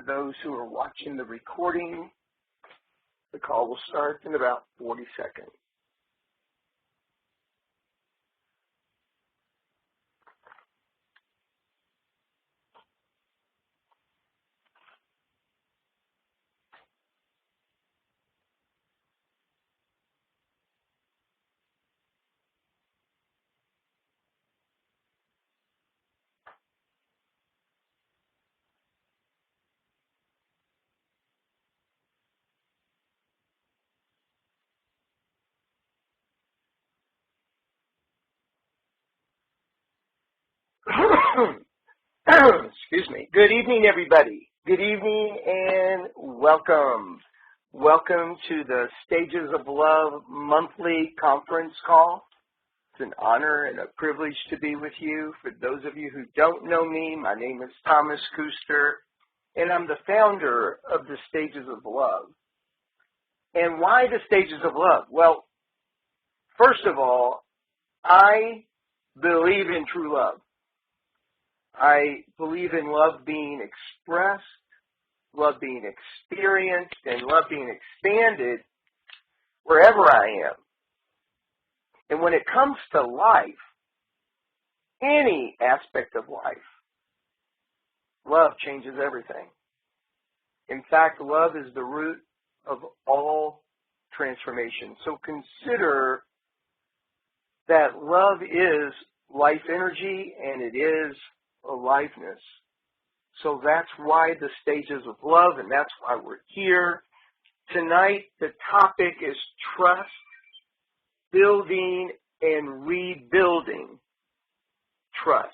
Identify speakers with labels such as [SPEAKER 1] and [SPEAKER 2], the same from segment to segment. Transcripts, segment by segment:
[SPEAKER 1] those who are watching the recording. The call will start in about 40 seconds. Excuse me. Good evening, everybody. Good evening and welcome. Welcome to the Stages of Love monthly conference call. It's an honor and a privilege to be with you. For those of you who don't know me, my name is Thomas Kuster, and I'm the founder of the Stages of Love. And why the Stages of Love? Well, first of all, I believe in true love. I believe in love being expressed, love being experienced, and love being expanded wherever I am. And when it comes to life, any aspect of life, love changes everything. In fact, love is the root of all transformation. So consider that love is life energy and it is aliveness. So that's why the Stages of Love, and that's why we're here. Tonight, the topic is trust, building, and rebuilding trust.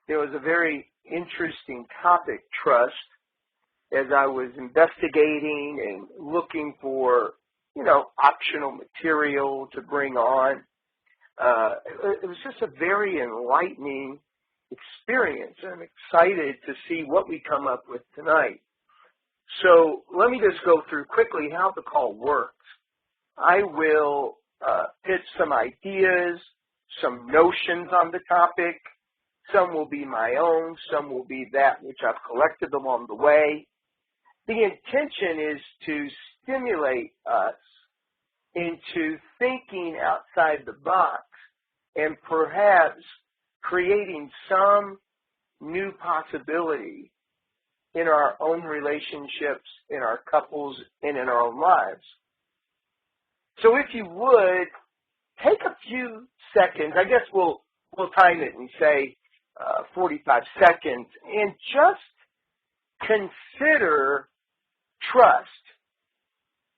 [SPEAKER 1] It was a very interesting topic, trust, as I was investigating and looking for, optional material to bring on. It was just a very enlightening experience. I'm excited to see what we come up with tonight. So let me just go through quickly how the call works. I will pitch some ideas, some notions on the topic. Some will be my own, some will be that which I've collected along the way. The intention is to stimulate us into thinking outside the box and perhaps creating some new possibility in our own relationships, in our couples, and in our own lives. So if you would, take a few seconds, I guess we'll time it and say 45 seconds, and just consider trust.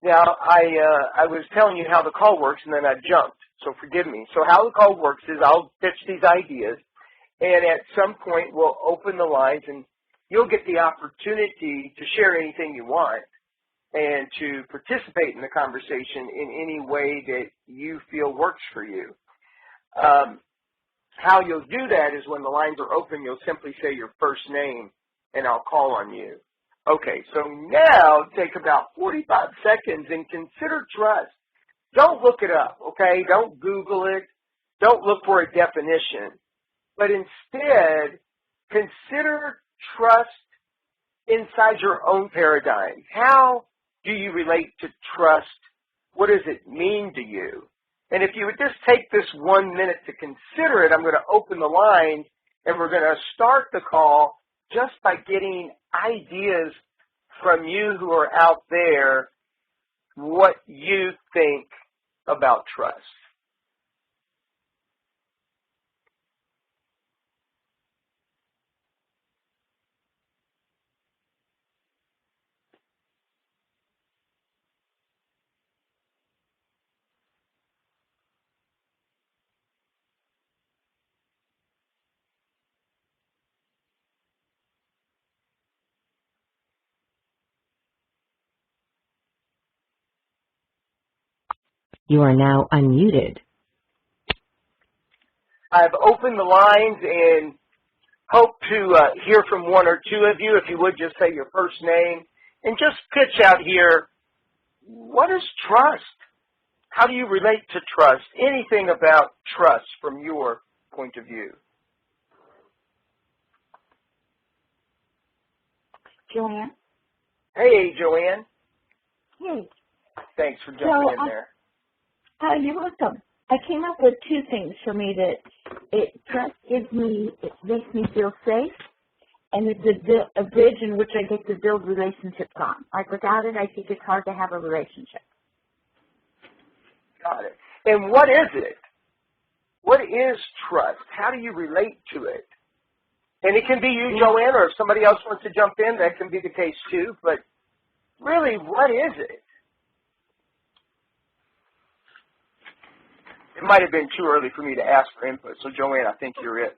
[SPEAKER 1] Now, I was telling you how the call works, and then I jumped. So forgive me. So how the call works is I'll pitch these ideas, and at some point we'll open the lines, and you'll get the opportunity to share anything you want and to participate in the conversation in any way that you feel works for you. How you'll do that is when the lines are open, you'll simply say your first name, and I'll call on you. Okay, so now take about 45 seconds and consider trust. Don't look it up, okay? Don't Google it. Don't look for a definition. But instead, consider trust inside your own paradigm. How do you relate to trust? What does it mean to you? And if you would just take this 1 minute to consider it, I'm going to open the line, and we're going to start the call just by getting ideas from you who are out there, what you think about trust.
[SPEAKER 2] You are now unmuted.
[SPEAKER 1] I've opened the lines and hope to hear from one or two of you. If you would just say your first name and just pitch out here, what is trust? How do you relate to trust? Anything about trust from your point of view?
[SPEAKER 3] Joanne.
[SPEAKER 1] Hey, Joanne.
[SPEAKER 3] Hey.
[SPEAKER 1] Thanks for jumping in there.
[SPEAKER 3] You're welcome. I came up with two things for me that it makes me feel safe, and it's a bridge in which I get to build relationships on. Like without it, I think it's hard to have a relationship.
[SPEAKER 1] Got it. And what is it? What is trust? How do you relate to it? And it can be you, Joanne, or if somebody else wants to jump in, that can be the case too. But really, what is it? It might have been too early for me to ask for input, so Joanne, I think you're it.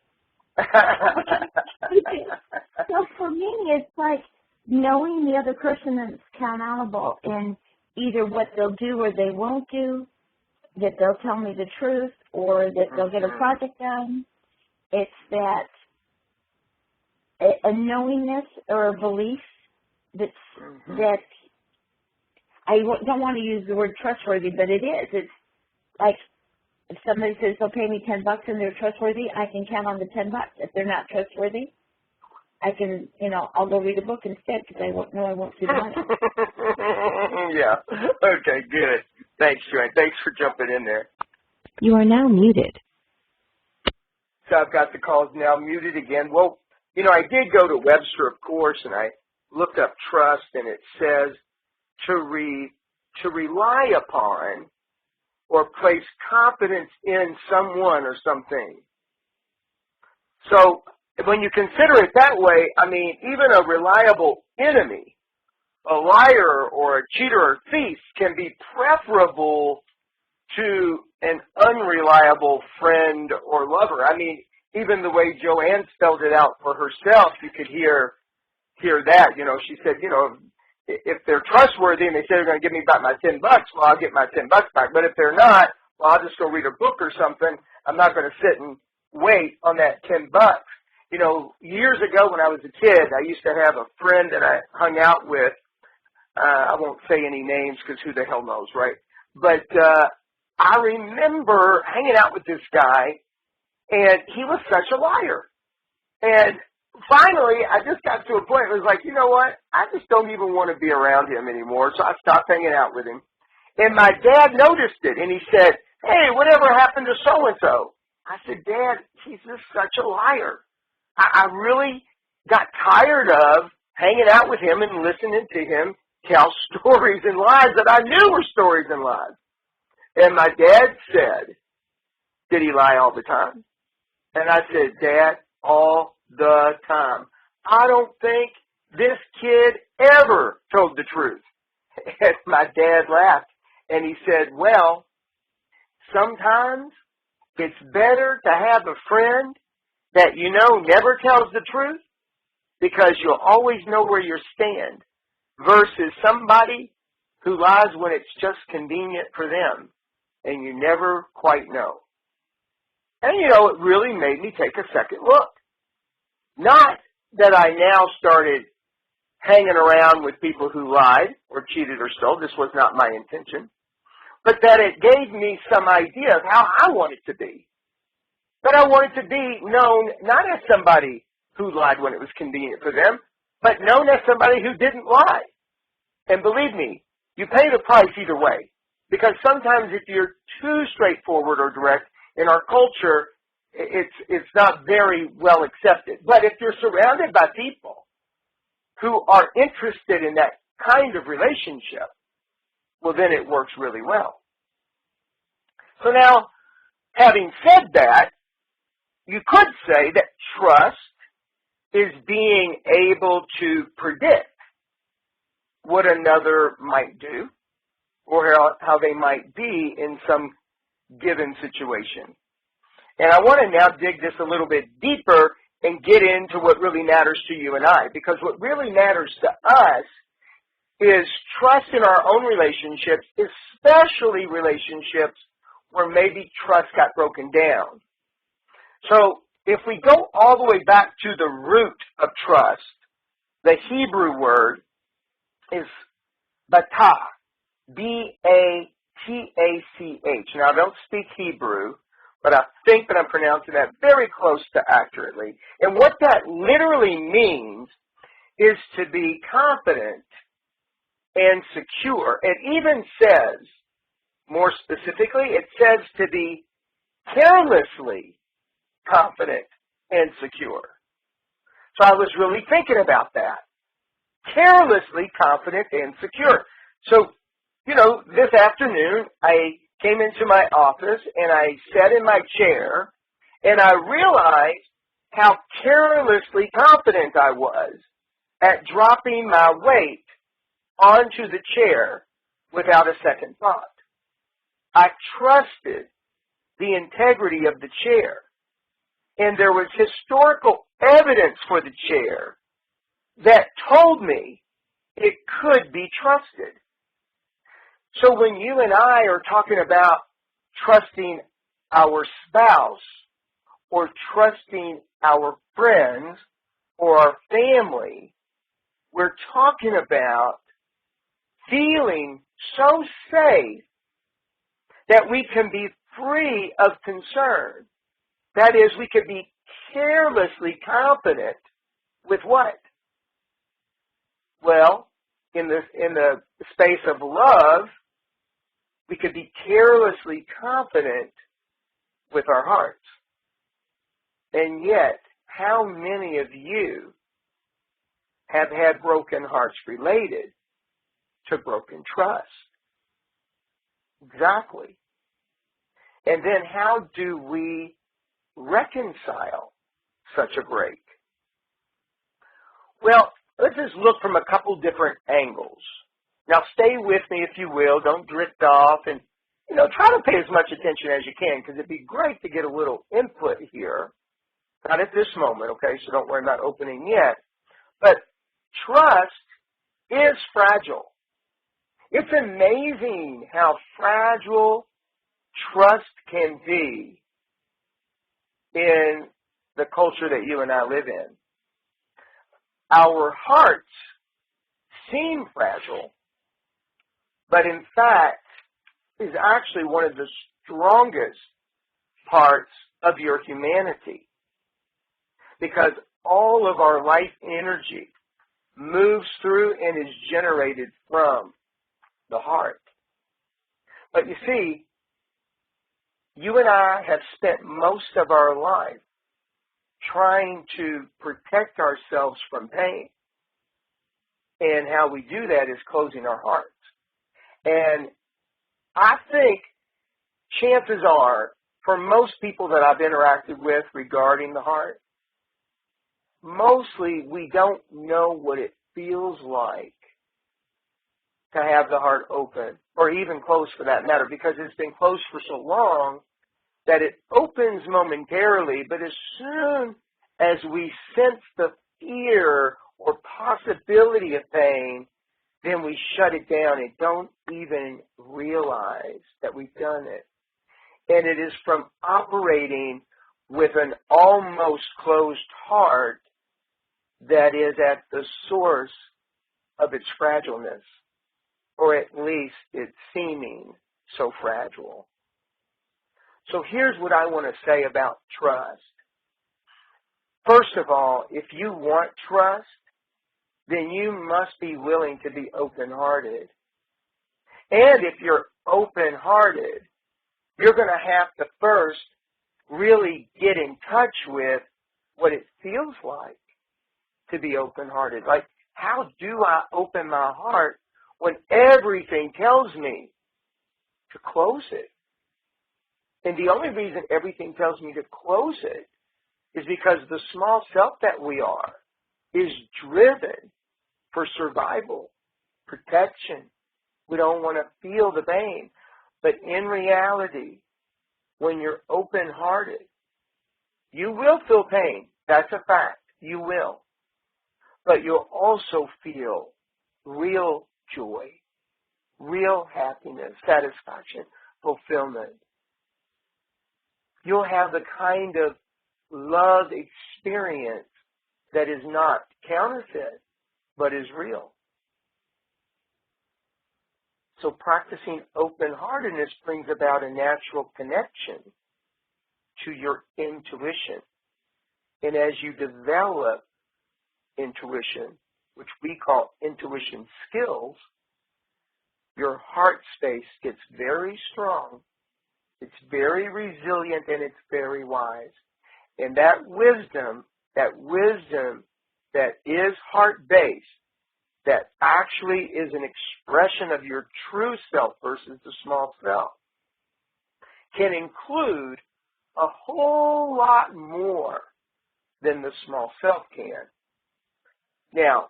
[SPEAKER 3] So for me, it's like knowing the other person that's accountable in either what they'll do or they won't do, that they'll tell me the truth, or that they'll get a project done. It's that a knowingness or a belief that I don't want to use the word trustworthy, but it is. It's like if somebody says they'll pay me $10 and they're trustworthy, I can count on the $10. If they're not trustworthy, I can, I'll go read a book instead because I won't see the money.
[SPEAKER 1] Yeah. Okay, good. Thanks, Joanne. Thanks for jumping in there.
[SPEAKER 2] You are now muted.
[SPEAKER 1] So I've got the calls now muted again. Well, I did go to Webster, of course, and I looked up trust, and it says to rely upon or place confidence in someone or something. So when you consider it that way, I mean, even a reliable enemy, a liar or a cheater or thief can be preferable to an unreliable friend or lover. I mean, even the way Joanne spelled it out for herself, you could hear that. She said, if they're trustworthy and they say they're going to give me back my $10, well, I'll get my $10 back. But if they're not, well, I'll just go read a book or something. I'm not going to sit and wait on that $10. Years ago when I was a kid, I used to have a friend that I hung out with. I won't say any names because who the hell knows, right? But I remember hanging out with this guy, and he was such a liar. And finally, I just got to a point where it was like, you know what? I just don't even want to be around him anymore, so I stopped hanging out with him. And my dad noticed it, and he said, hey, whatever happened to so-and-so? I said, Dad, he's just such a liar. I really got tired of hanging out with him and listening to him tell stories and lies that I knew were stories and lies. And my dad said, did he lie all the time? And I said, Dad, all the time. I don't think this kid ever told the truth. And my dad laughed, and he said, well, sometimes it's better to have a friend that never tells the truth because you'll always know where you stand versus somebody who lies when it's just convenient for them and you never quite know. And, it really made me take a second look. Not that I now started hanging around with people who lied or cheated or stole. This was not my intention. But that it gave me some idea of how I wanted to be. But I wanted to be known not as somebody who lied when it was convenient for them, but known as somebody who didn't lie. And believe me, you pay the price either way. Because sometimes if you're too straightforward or direct in our culture, it's not very well accepted. But if you're surrounded by people who are interested in that kind of relationship, well, then it works really well. So now, having said that, you could say that trust is being able to predict what another might do or how they might be in some given situation. And I want to now dig this a little bit deeper and get into what really matters to you and I, because what really matters to us is trust in our own relationships, especially relationships where maybe trust got broken down. So if we go all the way back to the root of trust, the Hebrew word is batah, B-A-T-A-C-H. Now, I don't speak Hebrew, but I think that I'm pronouncing that very close to accurately. And what that literally means is to be confident and secure. It even says, more specifically, it says to be carelessly confident and secure. So I was really thinking about that. Carelessly confident and secure. So, this afternoon I came into my office and I sat in my chair and I realized how carelessly confident I was at dropping my weight onto the chair without a second thought. I trusted the integrity of the chair, and there was historical evidence for the chair that told me it could be trusted. So when you and I are talking about trusting our spouse or trusting our friends or our family, we're talking about feeling so safe that we can be free of concern. That is, we could be carelessly confident with what? Well, in the space of love, we could be carelessly confident with our hearts. And yet, how many of you have had broken hearts related to broken trust? Exactly. And then how do we reconcile such a break? Well, let's just look from a couple different angles. Now stay with me if you will. Don't drift off and, try to pay as much attention as you can because it'd be great to get a little input here. Not at this moment, okay, so don't worry about opening yet. But trust is fragile. It's amazing how fragile trust can be in the culture that you and I live in. Our hearts seem fragile, but in fact is actually one of the strongest parts of your humanity, because all of our life energy moves through and is generated from the heart. But you see, you and I have spent most of our life trying to protect ourselves from pain. And how we do that is closing our hearts. And I think chances are, for most people that I've interacted with regarding the heart, mostly we don't know what it feels like to have the heart open, or even closed for that matter, because it's been closed for so long that it opens momentarily, but as soon as we sense the fear or possibility of pain, then we shut it down and don't even realize that we've done it. And it is from operating with an almost closed heart that is at the source of its fragileness, or at least its seeming so fragile. So here's what I want to say about trust. First of all, if you want trust, then you must be willing to be open-hearted. And if you're open-hearted, you're going to have to first really get in touch with what it feels like to be open-hearted. Like, how do I open my heart when everything tells me to close it? And the only reason everything tells me to close it is because the small self that we are is driven for survival, protection. We don't want to feel the pain. But in reality, when you're open-hearted, you will feel pain. That's a fact. You will. But you'll also feel real joy, real happiness, satisfaction, fulfillment. You'll have the kind of love experience that is not counterfeit, but is real. So practicing open-heartedness brings about a natural connection to your intuition. And as you develop intuition, which we call intuition skills, your heart space gets very strong, it's very resilient, and it's very wise. And that wisdom that is heart-based, that actually is an expression of your true self versus the small self, can include a whole lot more than the small self can. Now,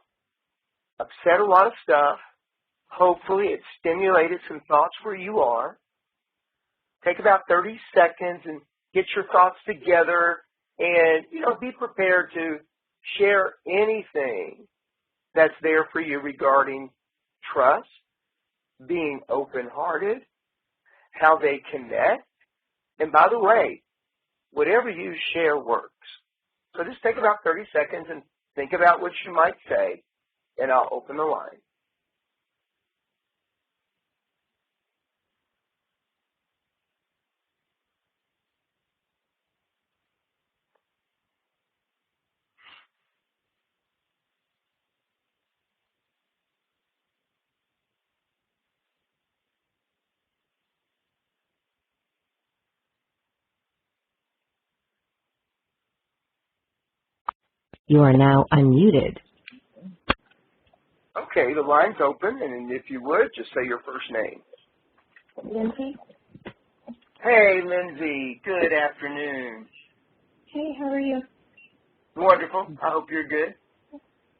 [SPEAKER 1] I've said a lot of stuff. Hopefully it stimulated some thoughts where you are. Take about 30 seconds and get your thoughts together and, be prepared to share anything that's there for you regarding trust, being open-hearted, how they connect. And by the way, whatever you share works. So just take about 30 seconds and think about what you might say, and I'll open the line.
[SPEAKER 2] You are now unmuted.
[SPEAKER 1] Okay, the line's open, and if you would, just say your first name.
[SPEAKER 3] Lindsay?
[SPEAKER 1] Hey, Lindsay. Good afternoon.
[SPEAKER 3] Hey, how are you?
[SPEAKER 1] Wonderful. I hope you're good.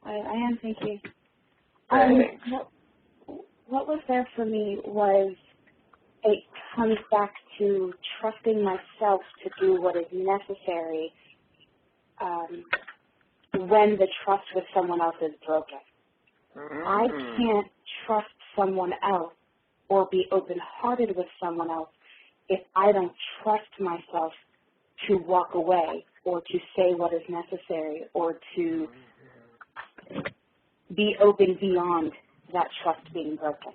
[SPEAKER 3] I am, thank you.
[SPEAKER 1] Thanks.
[SPEAKER 3] What was there for me was it comes back to trusting myself to do what is necessary when the trust with someone else is broken. I can't trust someone else or be open-hearted with someone else if I don't trust myself to walk away or to say what is necessary or to be open beyond that trust being broken.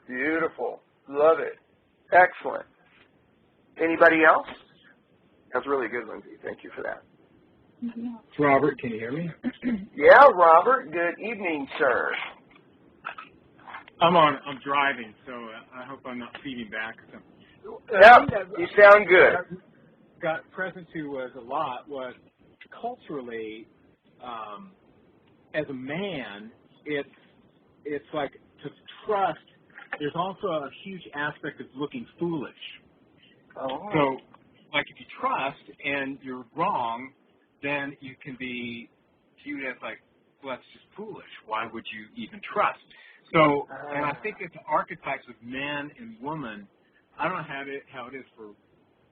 [SPEAKER 1] Beautiful. Love it. Excellent. Anybody else? That's really good, Lindsay. Thank you for that.
[SPEAKER 4] Robert, can you hear me?
[SPEAKER 1] Yeah, Robert. Good evening, sir.
[SPEAKER 4] I'm driving, so I hope I'm not feeding back.
[SPEAKER 1] Yep, you sound good.
[SPEAKER 4] Got present to was a lot was culturally, as a man, it's like to trust. There's also a huge aspect of looking foolish.
[SPEAKER 1] Oh.
[SPEAKER 4] So, like if you trust and you're wrong, then you can be viewed as like, well, that's just foolish. Why would you even trust? So, and I think that the archetypes of man and woman, I don't know how it is for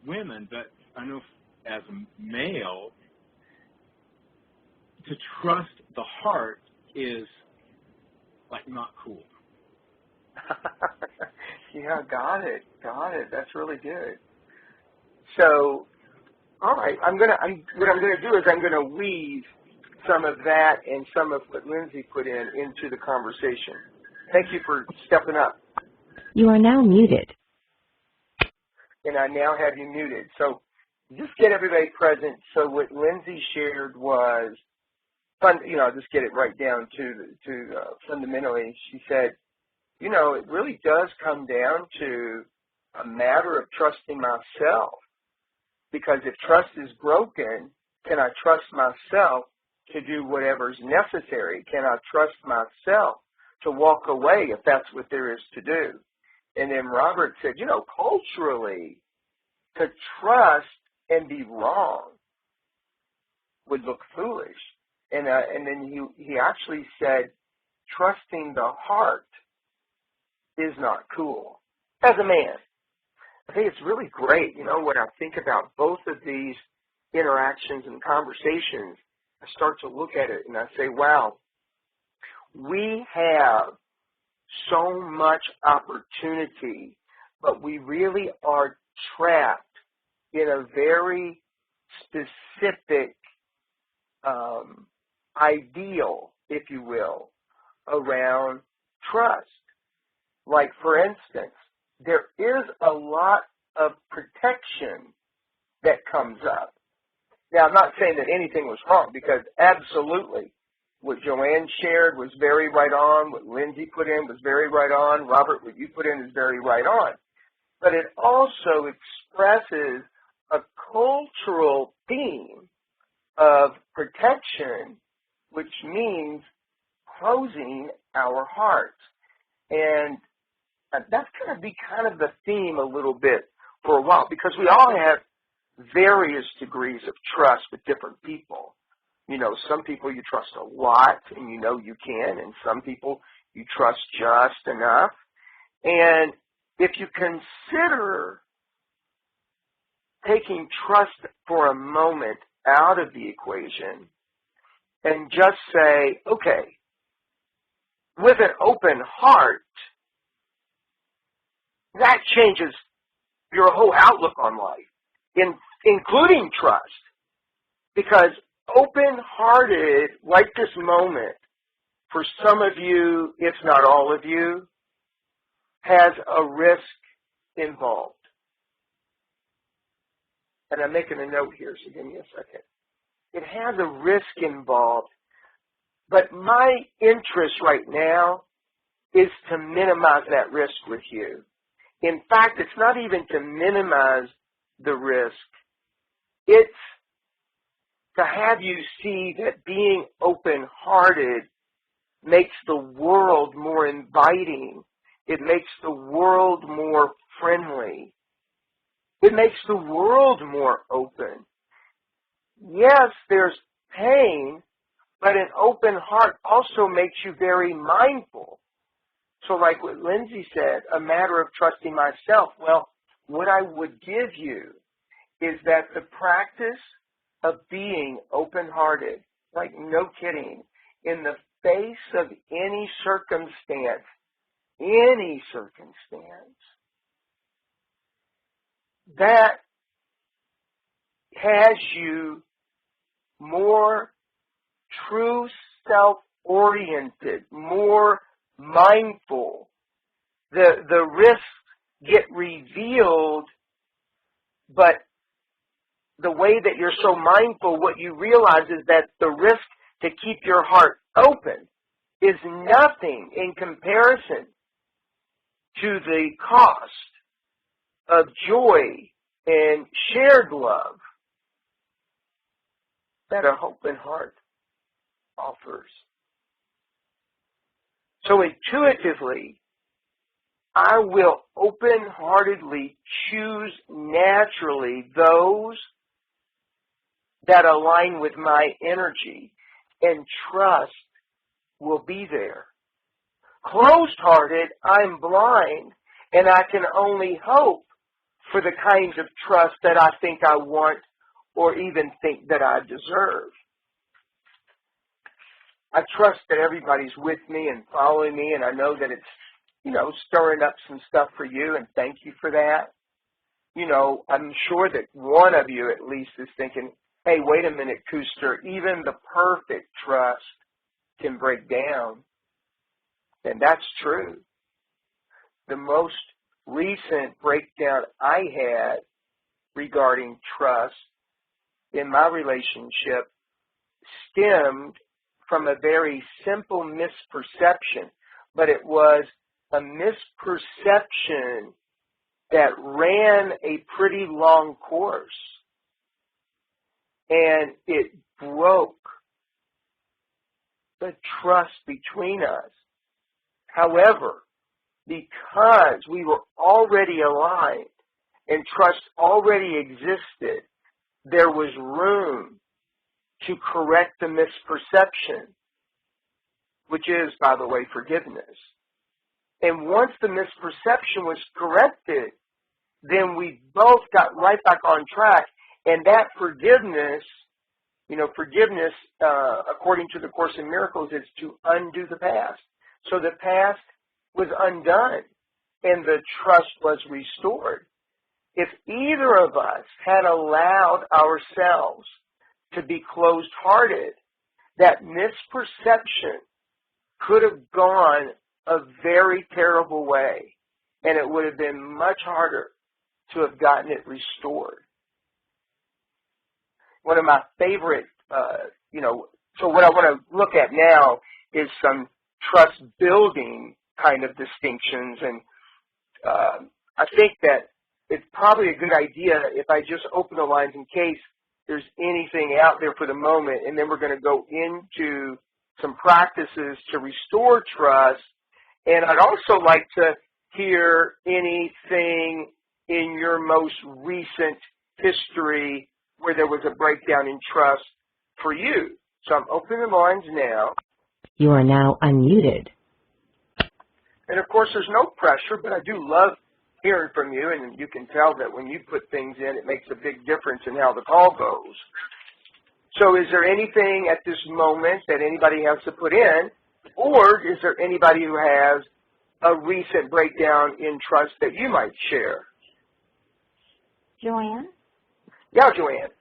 [SPEAKER 4] women, but I know as a male, to trust the heart is like not cool.
[SPEAKER 1] Yeah, got it. That's really good. So, all right, what I'm gonna do is I'm gonna weave some of that and some of what Lindsay put into the conversation. Thank you for stepping up.
[SPEAKER 2] You are now muted.
[SPEAKER 1] And I now have you muted. So just get everybody present. So what Lindsay shared was, just get it right down to fundamentally, she said, it really does come down to a matter of trusting myself. Because if trust is broken, can I trust myself to do whatever's necessary? Can I trust myself to walk away if that's what there is to do? And then Robert said, culturally, to trust and be wrong would look foolish. And then he actually said, trusting the heart is not cool. As a man, I think it's really great. When I think about both of these interactions and conversations, I start to look at it and I say, wow, we have so much opportunity, but we really are trapped in a very specific ideal, if you will, around trust. Like, for instance, there is a lot of protection that comes up. Now, I'm not saying that anything was wrong, because absolutely what Joanne shared was very right on. What Lindsay put in was very right on. Robert, what you put in is very right on. But it also expresses a cultural theme of protection, which means closing our hearts. And that's going to be kind of the theme a little bit for a while, because we all have various degrees of trust with different people. You know, some people you trust a lot and you know you can, and some people you trust just enough. And if you consider taking trust for a moment out of the equation and just say, okay, with an open heart, that changes your whole outlook on life, including trust. Because open-hearted, like this moment, for some of you, if not all of you, has a risk involved. And I'm making a note here, so give me a second. It has a risk involved, but my interest right now is to minimize that risk with you. In fact, it's not even to minimize the risk. It's to have you see that being open-hearted makes the world more inviting. It makes the world more friendly. It makes the world more open. Yes, there's pain, but an open heart also makes you very mindful. So like what Lindsay said, a matter of trusting myself. Well, what I would give you is that the practice of being open-hearted, like no kidding, in the face of any circumstance, that has you more true self-oriented, more mindful. The risks get revealed, but the way that you're so mindful, what you realize is that the risk to keep your heart open is nothing in comparison to the cost of joy and shared love that an open heart offers. So intuitively, I will open-heartedly choose naturally those that align with my energy, and trust will be there. Closed-hearted, I'm blind, and I can only hope for the kinds of trust that I think I want or even think that I deserve. I trust that everybody's with me and following me, and I know that it's, stirring up some stuff for you, and thank you for that. I'm sure that one of you at least is thinking, hey, wait a minute, Kuster, even the perfect trust can break down. And that's true. The most recent breakdown I had regarding trust in my relationship stemmed from a very simple misperception, but it was a misperception that ran a pretty long course, and it broke the trust between us. However, because we were already aligned and trust already existed, there was room to correct the misperception, which is, by the way, forgiveness. And once the misperception was corrected, then we both got right back on track. And that forgiveness, according to the Course in Miracles, is to undo the past. So the past was undone and the trust was restored. If either of us had allowed ourselves to be closed-hearted, that misperception could have gone a very terrible way, and it would have been much harder to have gotten it restored. One of my favorite, So what I want to look at now is some trust building kind of distinctions, and I think that it's probably a good idea if I just open the lines in case there's anything out there for the moment, and then we're going to go into some practices to restore trust. And I'd also like to hear anything in your most recent history where there was a breakdown in trust for you. So I'm opening the lines now.
[SPEAKER 2] You are now unmuted.
[SPEAKER 1] And of course, there's no pressure, but I do love hearing from you, and you can tell that when you put things in, it makes a big difference in how the call goes. So is there anything at this moment that anybody has to put in, or is there anybody who has a recent breakdown in trust that you might share?
[SPEAKER 3] Joanne?
[SPEAKER 1] Yeah, Joanne.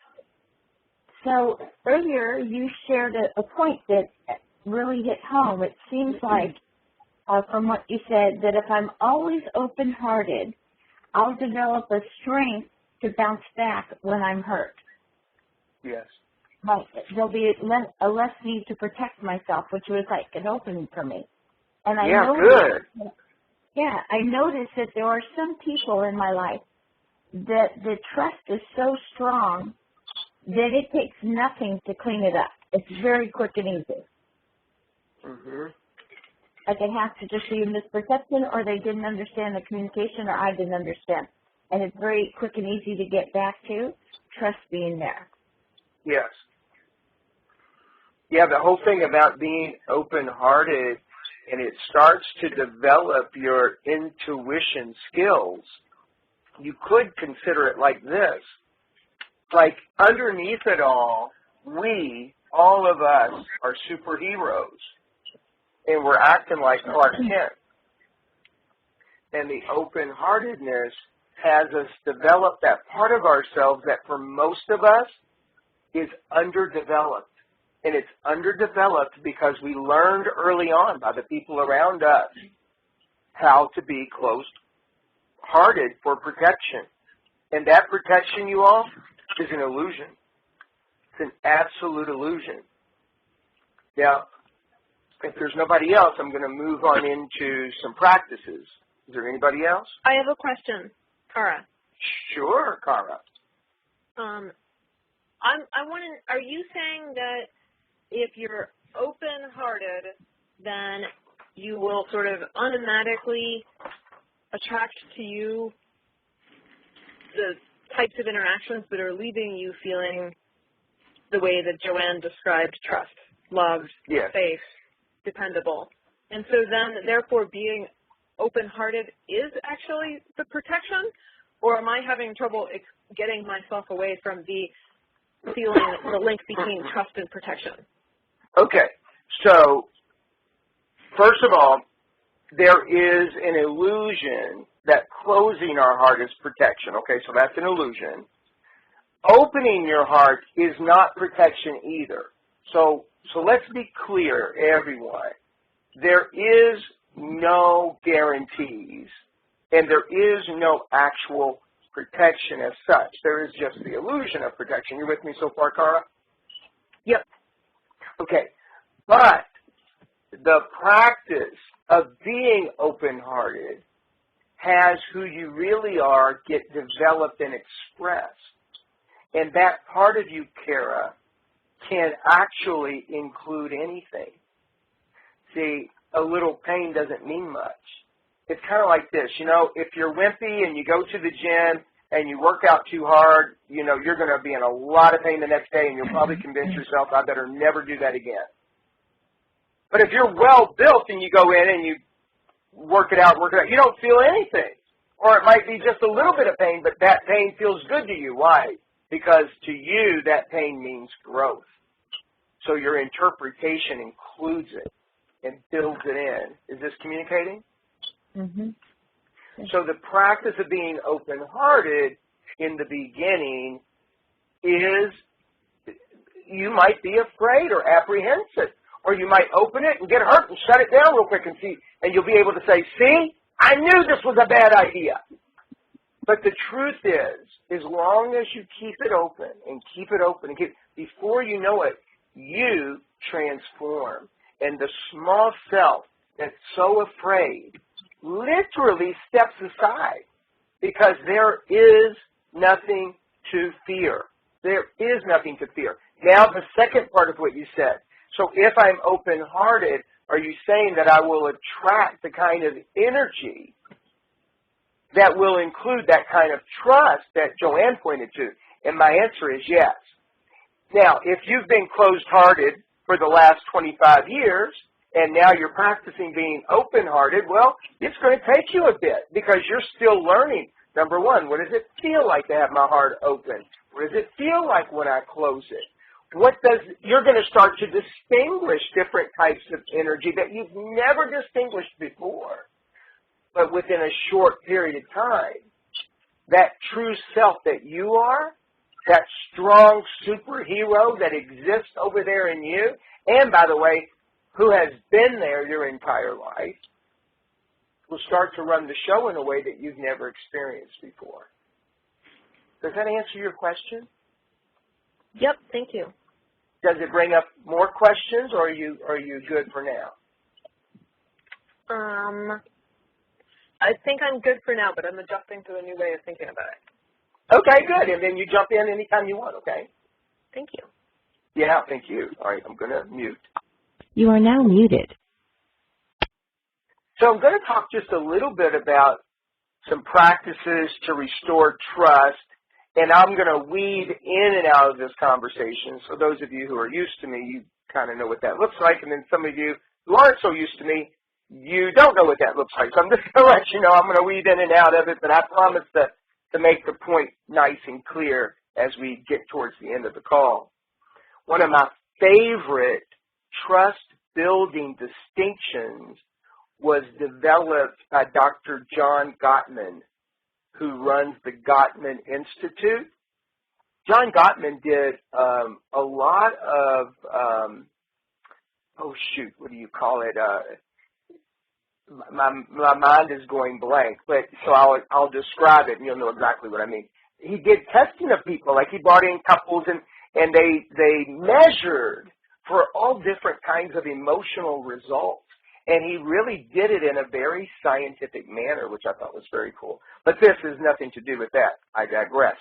[SPEAKER 3] So earlier you shared a point that really hit home. It seems like, from what you said, that if I'm always open-hearted, I'll develop a strength to bounce back when I'm hurt.
[SPEAKER 1] Yes.
[SPEAKER 3] Like there'll be a less need to protect myself, which was like an opening for me. And I noticed that there are some people in my life that the trust is so strong that it takes nothing to clean it up. It's very quick and easy.
[SPEAKER 1] Mm-hmm.
[SPEAKER 3] Like it has to just be a misperception, or they didn't understand the communication, or I didn't understand. And it's very quick and easy to get back to trust being there.
[SPEAKER 1] Yes. Yeah, the whole thing about being open-hearted, and it starts to develop your intuition skills. You could consider it like this. Like underneath it all, all of us, are superheroes. And we're acting like Clark Kent. And the open-heartedness has us develop that part of ourselves that for most of us is underdeveloped. And it's underdeveloped because we learned early on by the people around us how to be closed-hearted for protection. And that protection, you all, is an illusion. It's an absolute illusion. Now, if there's nobody else, I'm going to move on into some practices. Is there anybody else?
[SPEAKER 5] I have a question, Cara.
[SPEAKER 1] Sure, Cara.
[SPEAKER 5] I want to. Are you saying that if you're open-hearted, then you will sort of automatically attract to you the types of interactions that are leaving you feeling the way that Joanne described: trust, loved,
[SPEAKER 1] yes,
[SPEAKER 5] safe, dependable? And so then, therefore, being open-hearted is actually the protection? Or am I having trouble getting myself away from the feeling, the link between trust and protection?
[SPEAKER 1] Okay. So, first of all, there is an illusion that closing our heart is protection. Okay, so that's an illusion. Opening your heart is not protection either. So let's be clear, everyone. There is no guarantees, and there is no actual protection as such. There is just the illusion of protection. You with me so far, Cara?
[SPEAKER 5] Yep.
[SPEAKER 1] Okay. But the practice of being open-hearted has who you really are get developed and expressed. And that part of you, Cara, can actually include anything. See, a little pain doesn't mean much. It's kind of like this, you know, if you're wimpy and you go to the gym and you work out too hard, you know, you're going to be in a lot of pain the next day, and you'll probably convince yourself, I better never do that again. But if you're well built and you go in and you work it out, you don't feel anything. Or it might be just a little bit of pain, but that pain feels good to you. Why? Because to you, that pain means growth. So your interpretation includes it and builds it in. Is this communicating?
[SPEAKER 3] Mm-hmm.
[SPEAKER 1] So the practice of being open-hearted in the beginning is you might be afraid or apprehensive, or you might open it and get hurt and shut it down real quick and see, and you'll be able to say, see, I knew this was a bad idea. But the truth is, as long as you keep it open and keep it open, before you know it, you transform. And the small self that's so afraid literally steps aside because there is nothing to fear. There is nothing to fear. Now, the second part of what you said. So if I'm open-hearted, are you saying that I will attract the kind of energy that will include that kind of trust that Joanne pointed to? And my answer is yes. Now, if you've been closed-hearted for the last 25 years, and now you're practicing being open-hearted, well, it's going to take you a bit because you're still learning. Number one, what does it feel like to have my heart open? What does it feel like when I close it? You're going to start to distinguish different types of energy that you've never distinguished before. But within a short period of time, that true self that you are, that strong superhero that exists over there in you, and by the way, who has been there your entire life, will start to run the show in a way that you've never experienced before. Does that answer your question?
[SPEAKER 5] Yep, thank you.
[SPEAKER 1] Does it bring up more questions, or are you good for now?
[SPEAKER 5] I think I'm good for now, but I'm adjusting to a new way of thinking about it.
[SPEAKER 1] Okay, good. And then you jump in anytime you want, okay?
[SPEAKER 5] Thank you.
[SPEAKER 1] Yeah, thank you. All right, I'm going to mute.
[SPEAKER 2] You are now muted.
[SPEAKER 1] So I'm going to talk just a little bit about some practices to restore trust, and I'm going to weave in and out of this conversation. So those of you who are used to me, you kind of know what that looks like, and then some of you who aren't so used to me, you don't know what that looks like. So I'm just going to let you know I'm going to weave in and out of it, but I promise to make the point nice and clear as we get towards the end of the call. One of my favorite trust-building distinctions was developed by Dr. John Gottman, who runs the Gottman Institute. John Gottman did a lot of, what do you call it? My mind is going blank, but so I'll describe it and you'll know exactly what I mean. He did testing of people, like he brought in couples and they measured for all different kinds of emotional results. And he really did it in a very scientific manner, which I thought was very cool. But this has nothing to do with that. I digress.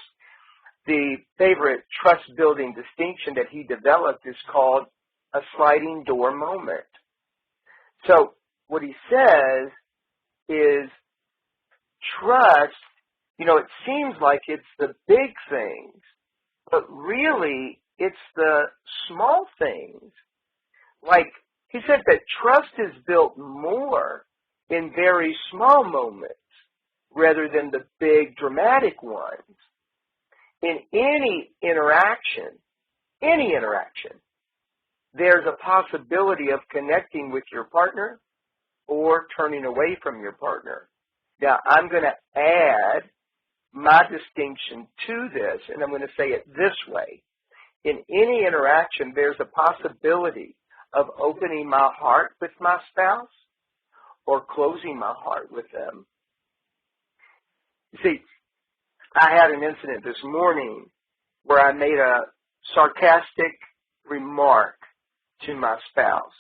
[SPEAKER 1] The favorite trust-building distinction that he developed is called a sliding door moment. So what he says is trust, it seems like it's the big things, but really it's the small things. Like, he said that trust is built more in very small moments rather than the big dramatic ones. In any interaction, there's a possibility of connecting with your partner or turning away from your partner. Now, I'm going to add my distinction to this, and I'm going to say it this way. In any interaction, there's a possibility of opening my heart with my spouse or closing my heart with them. You see, I had an incident this morning where I made a sarcastic remark to my spouse.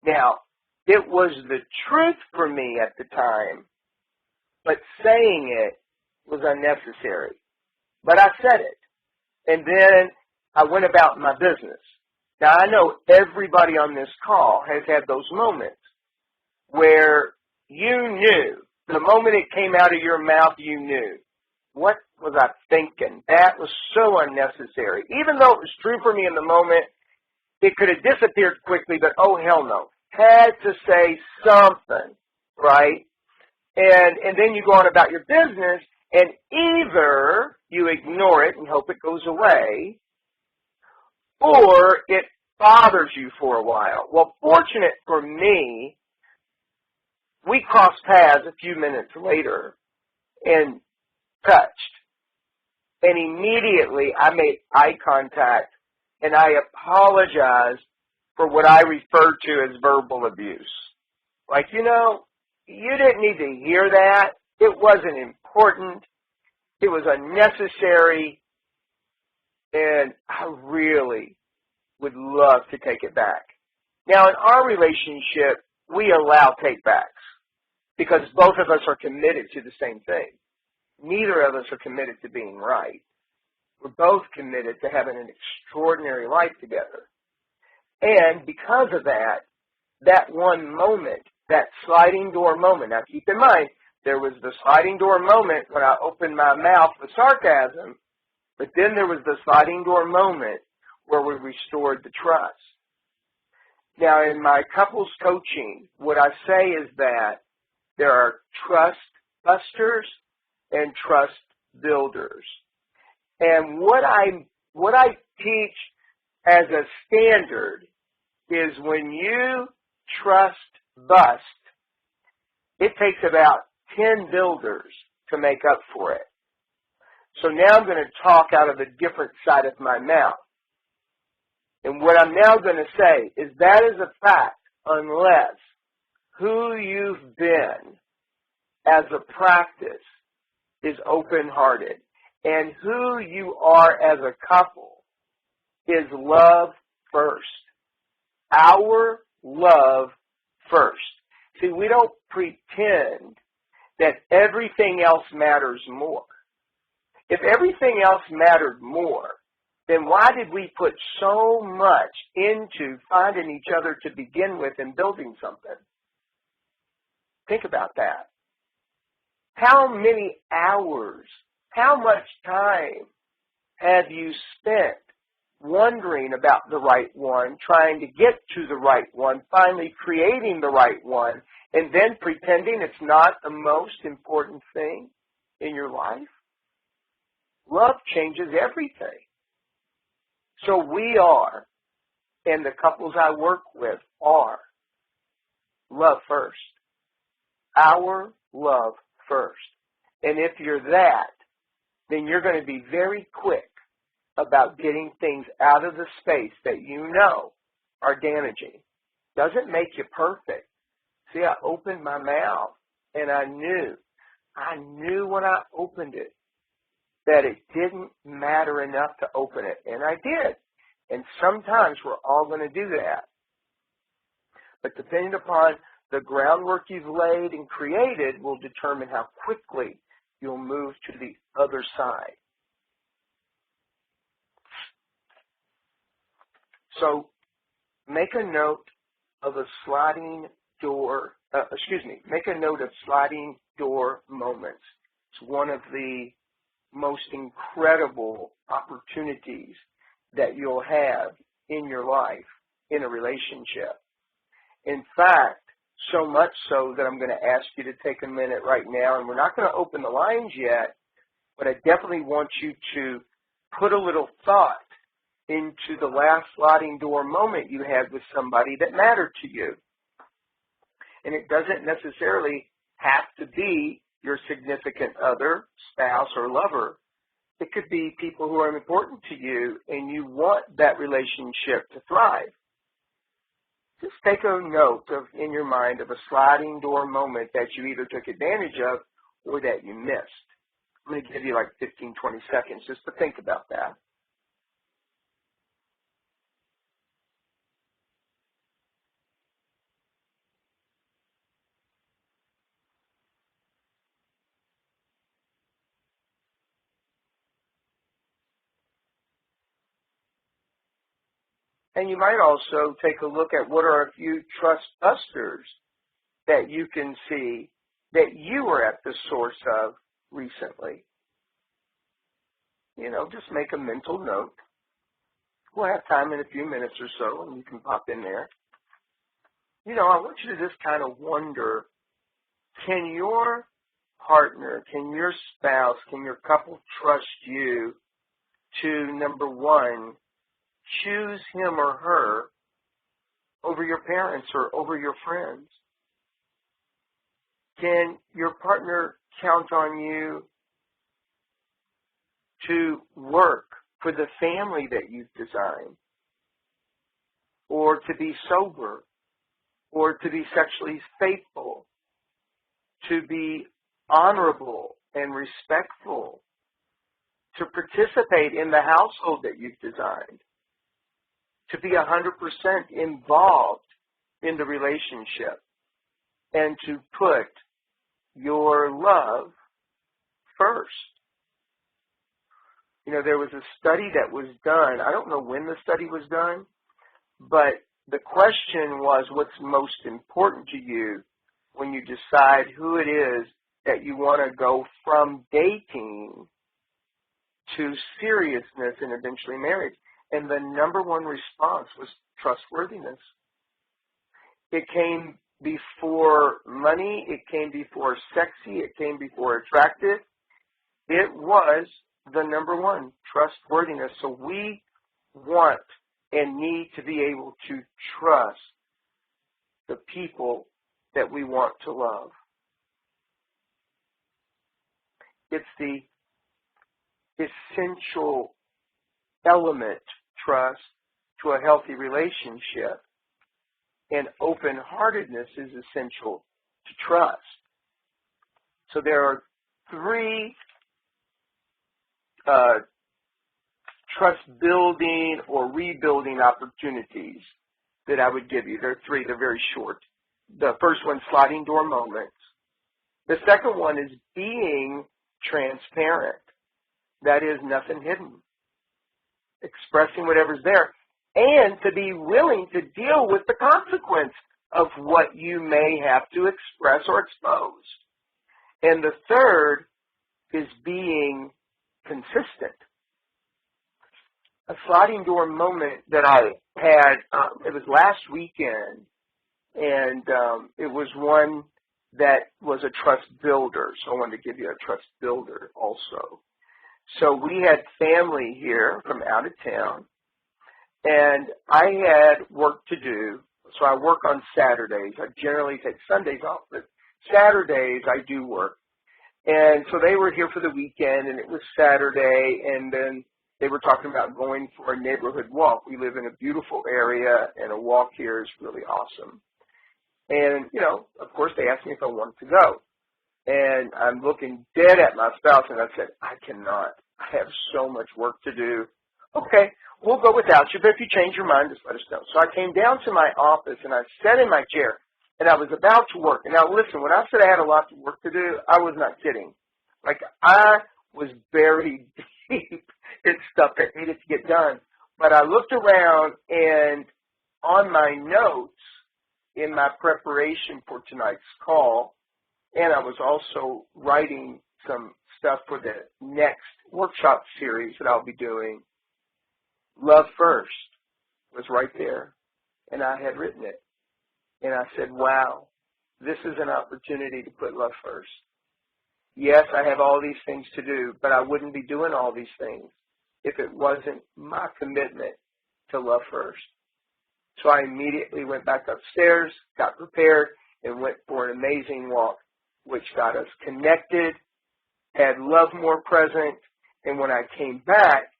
[SPEAKER 1] Now, it was the truth for me at the time, but saying it was unnecessary. But I said it, and then I went about my business. Now, I know everybody on this call has had those moments where you knew, the moment it came out of your mouth, you knew. What was I thinking? That was so unnecessary. Even though it was true for me in the moment, it could have disappeared quickly, but oh, hell no. Had to say something, right? And then you go on about your business, and either you ignore it and hope it goes away, or it bothers you for a while. Well, fortunate for me, we crossed paths a few minutes later and touched. And immediately I made eye contact and I apologized for what I refer to as verbal abuse. Like, you didn't need to hear that. It wasn't important. It was unnecessary. And I really would love to take it back. Now, in our relationship, we allow take-backs because both of us are committed to the same thing. Neither of us are committed to being right. We're both committed to having an extraordinary life together. And because of that, that one moment, that sliding door moment, now keep in mind, there was the sliding door moment when I opened my mouth with sarcasm, but then there was the sliding door moment where we restored the trust. Now, in my couples coaching, what I say is that there are trust busters and trust builders. And what I teach as a standard is when you trust bust, it takes about 10 builders to make up for it. So now I'm going to talk out of a different side of my mouth. And what I'm now going to say is that is a fact unless who you've been as a practice is open-hearted and who you are as a couple is love first. Our love first. See, we don't pretend that everything else matters more. If everything else mattered more, then why did we put so much into finding each other to begin with and building something? Think about that. How many hours, how much time have you spent wondering about the right one, trying to get to the right one, finally creating the right one, and then pretending it's not the most important thing in your life? Love changes everything. So we are, and the couples I work with are, love first. Our love first. And if you're that, then you're going to be very quick about getting things out of the space that you know are damaging. Doesn't make you perfect. See, I opened my mouth and I knew when I opened it that it didn't matter enough to open it. And I did. And sometimes we're all going to do that. But depending upon the groundwork you've laid and created will determine how quickly you'll move to the other side. So make a note of a sliding door, make a note of sliding door moments. It's one of the most incredible opportunities that you'll have in your life in a relationship. In fact, so much so that I'm going to ask you to take a minute right now, and we're not going to open the lines yet, but I definitely want you to put a little thought into the last sliding door moment you had with somebody that mattered to you. And it doesn't necessarily have to be your significant other, spouse, or lover. It could be people who are important to you and you want that relationship to thrive. Just take a note of, in your mind, of a sliding door moment that you either took advantage of or that you missed. I'm going to give you like 15, 20 seconds just to think about that. And you might also take a look at what are a few trust busters that you can see that you were at the source of recently. You know, just make a mental note. We'll have time in a few minutes or so, and you can pop in there. You know, I want you to just kind of wonder, can your partner, can your spouse, can your couple trust you to, number one, choose him or her over your parents or over your friends? Can your partner count on you to work for the family that you've designed, or to be sober, or to be sexually faithful, to be honorable and respectful, to participate in the household that you've designed, to be 100% involved in the relationship and to put your love first. You know, there was a study that was done. I don't know when the study was done, but the question was, what's most important to you when you decide who it is that you want to go from dating to seriousness and eventually marriage? And the number one response was trustworthiness. It came before money. It came before sexy. It came before attractive. It was the number one, trustworthiness. So we want and need to be able to trust the people that we want to love. It's the essential element, trust, to a healthy relationship. And open-heartedness is essential to trust. So there are three trust-building or rebuilding opportunities that I would give you. There are three. They're very short. The first one, sliding door moments. The second one is being transparent. That is, nothing hidden. Expressing whatever's there. And to be willing to deal with the consequence of what you may have to express or expose. And the third is being consistent. A sliding door moment that I had, it was last weekend, and it was one that was a trust builder. So I wanted to give you a trust builder also. So we had family here from out of town, and I had work to do. So I work on Saturdays. I generally take Sundays off, but Saturdays I do work. And so they were here for the weekend, and it was Saturday, and then they were talking about going for a neighborhood walk. We live in a beautiful area, and a walk here is really awesome. And, you know, of course, they asked me if I wanted to go. And I'm looking dead at my spouse, and I said, I cannot. I have so much work to do. Okay, we'll go without you, but if you change your mind, just let us know. So I came down to my office, and I sat in my chair, and I was about to work. And now, listen, when I said I had a lot of work to do, I was not kidding. Like, I was buried deep in stuff that needed to get done. But I looked around, and on my notes, in my preparation for tonight's call, and I was also writing some stuff for the next workshop series that I'll be doing, Love First was right there, and I had written it. And I said, wow, this is an opportunity to put love first. Yes, I have all these things to do, but I wouldn't be doing all these things if it wasn't my commitment to love first. So I immediately went back upstairs, got prepared, and went for an amazing walk, which got us connected, had love more present, and when I came back,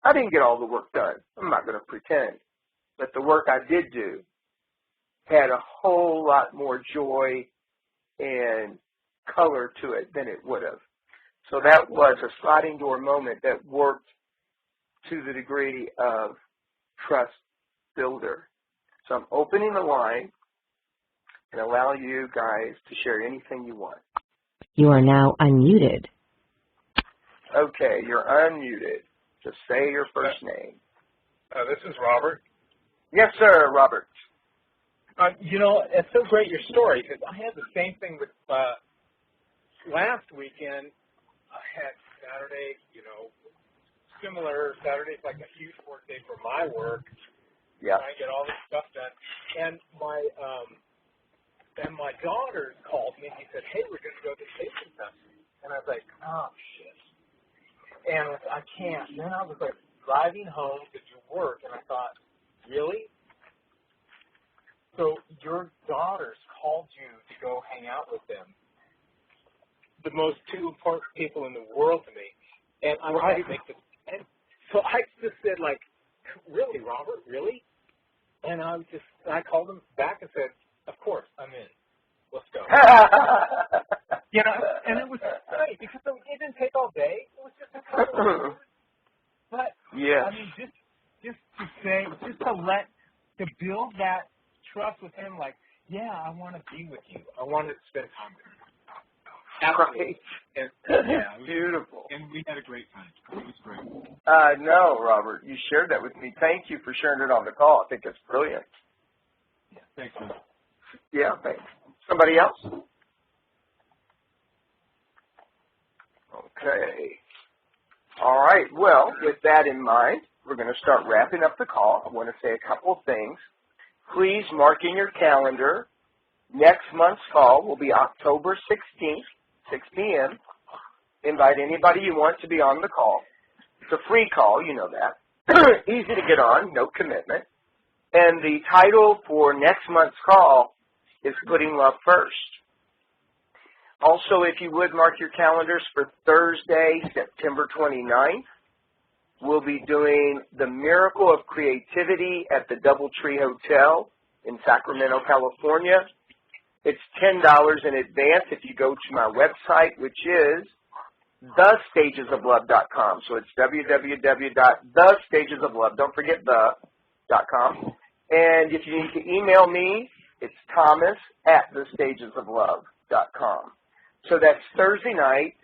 [SPEAKER 1] I didn't get all the work done. I'm not going to pretend. But the work I did do had a whole lot more joy and color to it than it would have. So that was a sliding door moment that worked to the degree of trust builder. So I'm opening the line and allow you guys to share anything you want.
[SPEAKER 2] You are now unmuted.
[SPEAKER 1] Okay, you're unmuted. Just say your first name.
[SPEAKER 4] This is Robert.
[SPEAKER 1] Yes, sir, Robert.
[SPEAKER 4] You know, it's so great your story, because I had the same thing with last weekend. I had Saturday, you know, similar. Saturday's like a huge work day for my work.
[SPEAKER 1] Yeah.
[SPEAKER 4] Trying to get all this stuff done. And my daughter called me and he said, hey, we're going to go to the station festival. And I was like, oh, shit. And I can't. Then I was like driving home to do work, and I thought, really? So your daughters called you to go hang out with them. The most two important people in the world to me. And I was to make this. And so I just said, like, really, Robert, really? And I called them back and said, of course, I'm in. Let's go. You know, and it was great because it didn't take all day. It was just a couple of hours. But, yeah. I mean, just to say, to build that trust with him, like, yeah, I want to be with you. I want to spend time with you.
[SPEAKER 1] Right.
[SPEAKER 4] And, yeah,
[SPEAKER 1] Beautiful.
[SPEAKER 4] And we had a great time. It was great.
[SPEAKER 1] No, Robert, you shared that with me. Thank you for sharing it on the call. I think it's brilliant.
[SPEAKER 4] Yeah, thanks, man.
[SPEAKER 1] Yeah, thanks. Somebody else? Okay. All right. Well, with that in mind, we're going to start wrapping up the call. I want to say a couple of things. Please mark in your calendar. Next month's call will be October 16th, 6 p.m. Invite anybody you want to be on the call. It's a free call, you know that. Easy to get on, no commitment. And the title for next month's call is Putting Love First. Also, if you would mark your calendars for Thursday, September 29th, we'll be doing the Miracle of Creativity at the DoubleTree Hotel in Sacramento, California. It's $10 in advance if you go to my website, which is thestagesoflove.com. So it's www.thestagesoflove. Don't forget the.com. And if you need to email me, it's thomas@thestagesoflove.com. So that's Thursday night,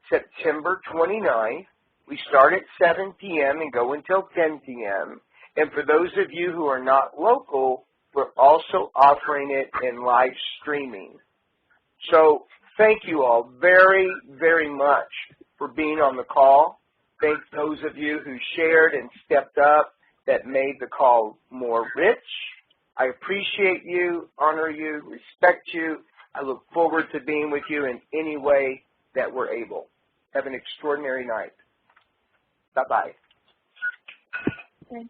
[SPEAKER 1] September 29th. We start at 7 p.m. and go until 10 p.m. And for those of you who are not local, we're also offering it in live streaming. So thank you all very, very much for being on the call. Thank those of you who shared and stepped up that made the call more rich. I appreciate you, honor you, respect you. I look forward to being with you in any way that we're able. Have an extraordinary night. Bye-bye.
[SPEAKER 3] Okay.